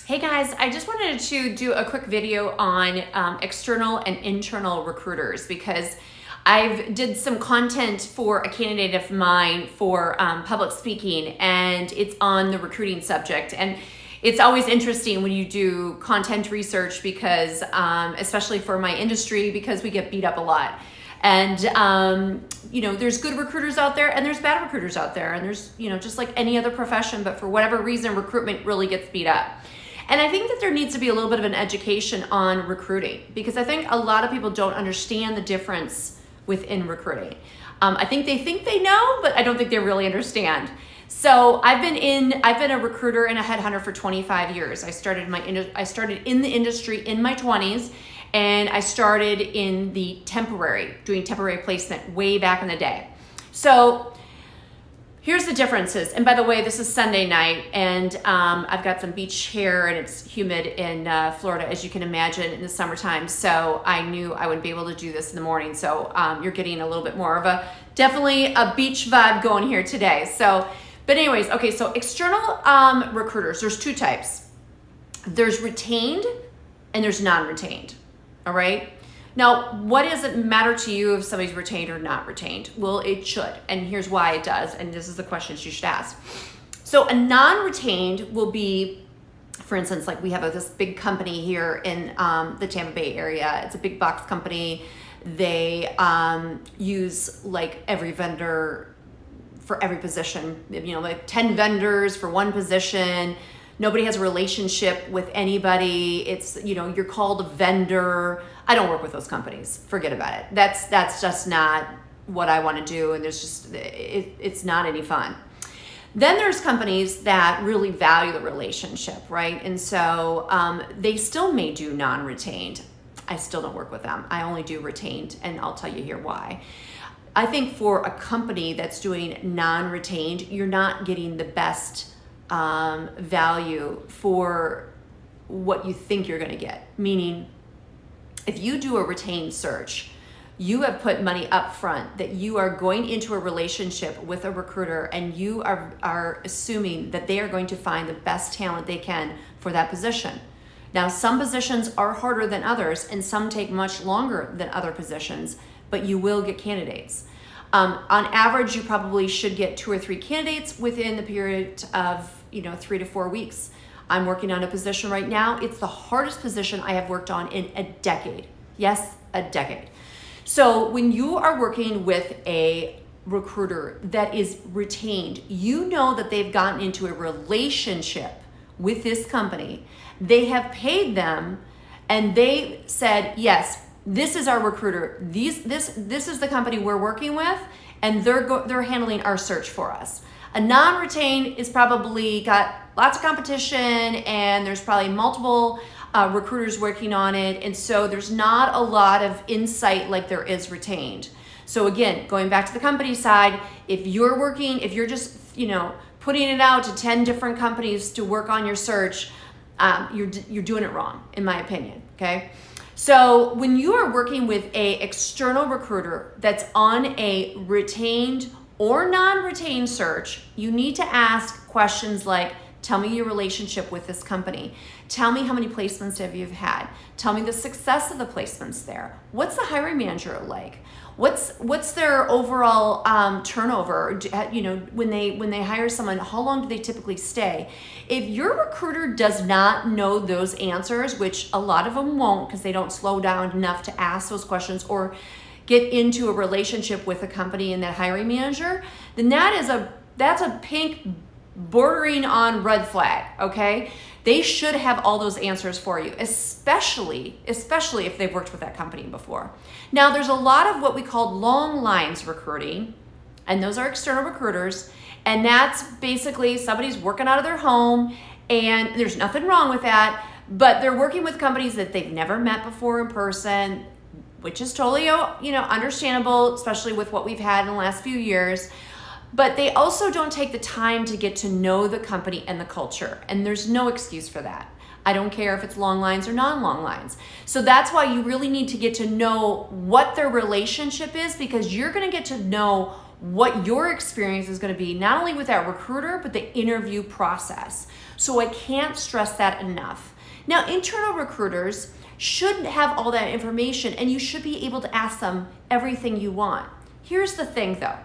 Hey guys, I just wanted to do a quick video on external and internal recruiters because I've did some content for a candidate of mine for public speaking, and it's on the recruiting subject. And it's always interesting when you do content research because, especially for my industry, because we get beat up a lot. And, there's good recruiters out there and there's bad recruiters out there. And there's, just like any other profession, but for whatever reason, recruitment really gets beat up. And I think that there needs to be a little bit of an education on recruiting because I think a lot of people don't understand the difference within recruiting. I think they know, but I don't think they really understand. So I've been a recruiter and a headhunter for 25 years. I started in the industry in my 20s, and I started in the doing temporary placement way back in the day. So here's the differences. And by the way, this is Sunday night, and I've got some beach hair, and it's humid in Florida, as you can imagine, in the summertime. So I knew I wouldn't be able to do this in the morning. So you're getting a little bit more of definitely a beach vibe going here today. So, but anyways, okay, so external recruiters, there's two types. There's retained and there's non-retained, all right? Now, what does it matter to you if somebody's retained or not retained? Well, it should, and here's why it does, and this is the questions you should ask. So a non-retained will be, for instance, like we have this big company here in the Tampa Bay area. It's a big box company. They use like every vendor for every position, like 10 vendors for one position. Nobody has a relationship with anybody. It's, you're called a vendor. I don't work with those companies. Forget about it. That's just not what I want to do. And it's not any fun. Then there's companies that really value the relationship, right? And so they still may do non-retained. I still don't work with them. I only do retained, and I'll tell you here why. I think for a company that's doing non-retained, you're not getting the best value for what you think you're going to get. Meaning, if you do a retained search, you have put money up front that you are going into a relationship with a recruiter, and you are assuming that they are going to find the best talent they can for that position. Now, some positions are harder than others, and some take much longer than other positions, but you will get candidates. On average, you probably should get 2 or 3 candidates within the period of 3 to 4 weeks. I'm working on a position right now. It's the hardest position I have worked on in a decade. Yes, a decade. So when you are working with a recruiter that is retained, you know that they've gotten into a relationship with this company. They have paid them, and they said, yes, this is our recruiter. This is the company we're working with, and they're handling our search for us. A non-retained is probably got lots of competition, and there's probably multiple recruiters working on it, and so there's not a lot of insight like there is retained. So again, going back to the company side, if you're just putting it out to 10 different companies to work on your search, you're doing it wrong, in my opinion. Okay. So when you are working with a external recruiter that's on a retained or non-retained search, you need to ask questions like, tell me your relationship with this company. Tell me how many placements have you had. Tell me the success of the placements there. What's the hiring manager like? What's their overall turnover? When they hire someone, how long do they typically stay? If your recruiter does not know those answers, which a lot of them won't because they don't slow down enough to ask those questions or get into a relationship with a company and that hiring manager, then that's a pink bordering on red flag, okay? They should have all those answers for you, especially if they've worked with that company before. Now, there's a lot of what we call long lines recruiting, and those are external recruiters, and that's basically somebody's working out of their home, and there's nothing wrong with that, but they're working with companies that they've never met before in person, which is totally, understandable, especially with what we've had in the last few years. But they also don't take the time to get to know the company and the culture. And there's no excuse for that. I don't care if it's long lines or non-long lines. So that's why you really need to get to know what their relationship is, because you're going to get to know what your experience is going to be, not only with that recruiter, but the interview process. So I can't stress that enough. Now, internal recruiters should have all that information, and you should be able to ask them everything you want. Here's the thing though,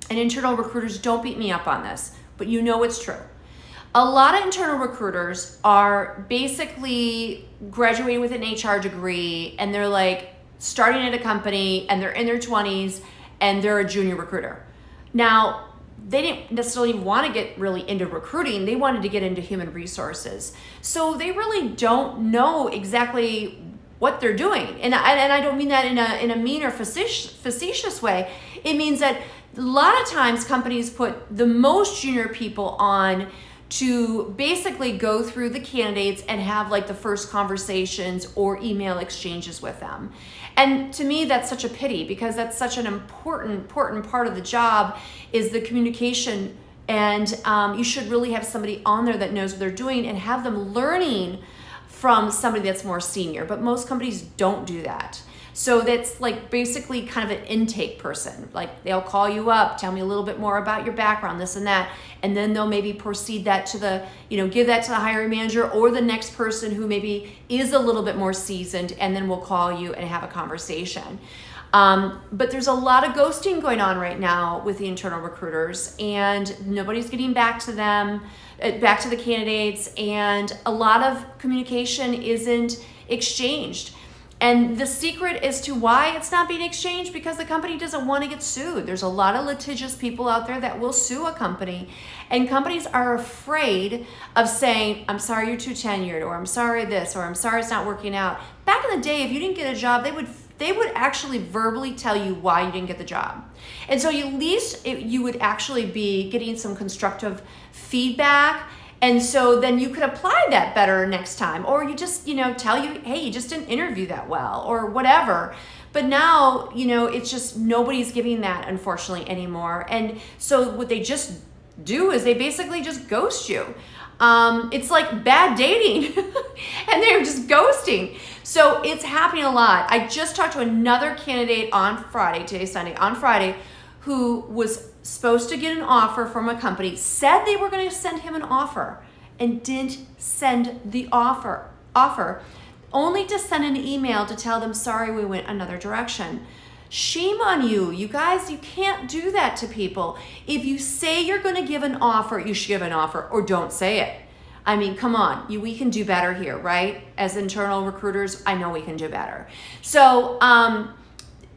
and internal recruiters, don't beat me up on this, but you know it's true. A lot of internal recruiters are basically graduating with an HR degree, and they're like starting at a company, and they're in their 20s, and they're a junior recruiter. Now, they didn't necessarily want to get really into recruiting. They wanted to get into human resources. So they really don't know exactly what they're doing. And I don't mean that in a mean or facetious way. It means that a lot of times companies put the most junior people on to basically go through the candidates and have like the first conversations or email exchanges with them. And to me, that's such a pity, because that's such an important part of the job is the communication. And you should really have somebody on there that knows what they're doing and have them learning from somebody that's more senior. But most companies don't do that. So that's like basically kind of an intake person. Like they'll call you up, tell me a little bit more about your background, this and that. And then they'll maybe proceed that to the, give that to the hiring manager or the next person who maybe is a little bit more seasoned, and then we'll call you and have a conversation. But there's a lot of ghosting going on right now with the internal recruiters, and nobody's getting back to them, back to the candidates, and a lot of communication isn't exchanged. And the secret as to why it's not being exchanged, because the company doesn't want to get sued. There's a lot of litigious people out there that will sue a company, and companies are afraid of saying, I'm sorry you're too tenured, or I'm sorry this, or I'm sorry it's not working out. Back in the day, if you didn't get a job, they would actually verbally tell you why you didn't get the job. And so at least you would actually be getting some constructive feedback. And so then you could apply that better next time, or you just, tell you, hey, you just didn't interview that well, or whatever. But now, it's just nobody's giving that, unfortunately, anymore. And so what they just do is they basically just ghost you. It's like bad dating and they're just ghosting. So it's happening a lot. I just talked to another candidate on Friday, today's Sunday, on Friday, who was supposed to get an offer from a company, said they were going to send him an offer, and didn't send the offer, only to send an email to tell them, sorry, we went another direction. Shame on you. You guys, you can't do that to people. If you say you're going to give an offer, you should give an offer, or don't say it. I mean, come on, we can do better here, right? As internal recruiters, I know we can do better. So,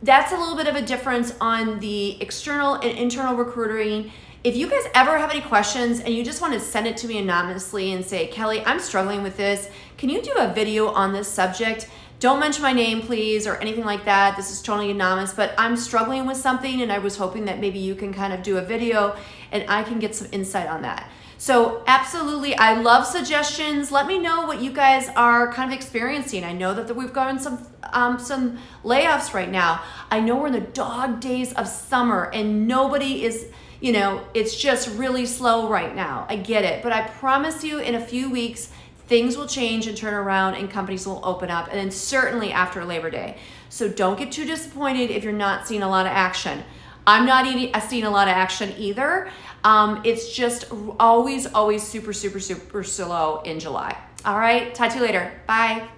that's a little bit of a difference on the external and internal recruiting. If you guys ever have any questions and you just want to send it to me anonymously and say, Kelly, I'm struggling with this. Can you do a video on this subject? Don't mention my name, please, or anything like that. This is totally anonymous, but I'm struggling with something, and I was hoping that maybe you can kind of do a video and I can get some insight on that. So absolutely, I love suggestions. Let me know what you guys are kind of experiencing. I know that we've gotten some layoffs right now. I know we're in the dog days of summer, and nobody is, it's just really slow right now. I get it, but I promise you in a few weeks, things will change and turn around, and companies will open up, and then certainly after Labor Day. So don't get too disappointed if you're not seeing a lot of action. I'm not seeing a lot of action either. It's just always super slow in July. All right, talk to you later. Bye.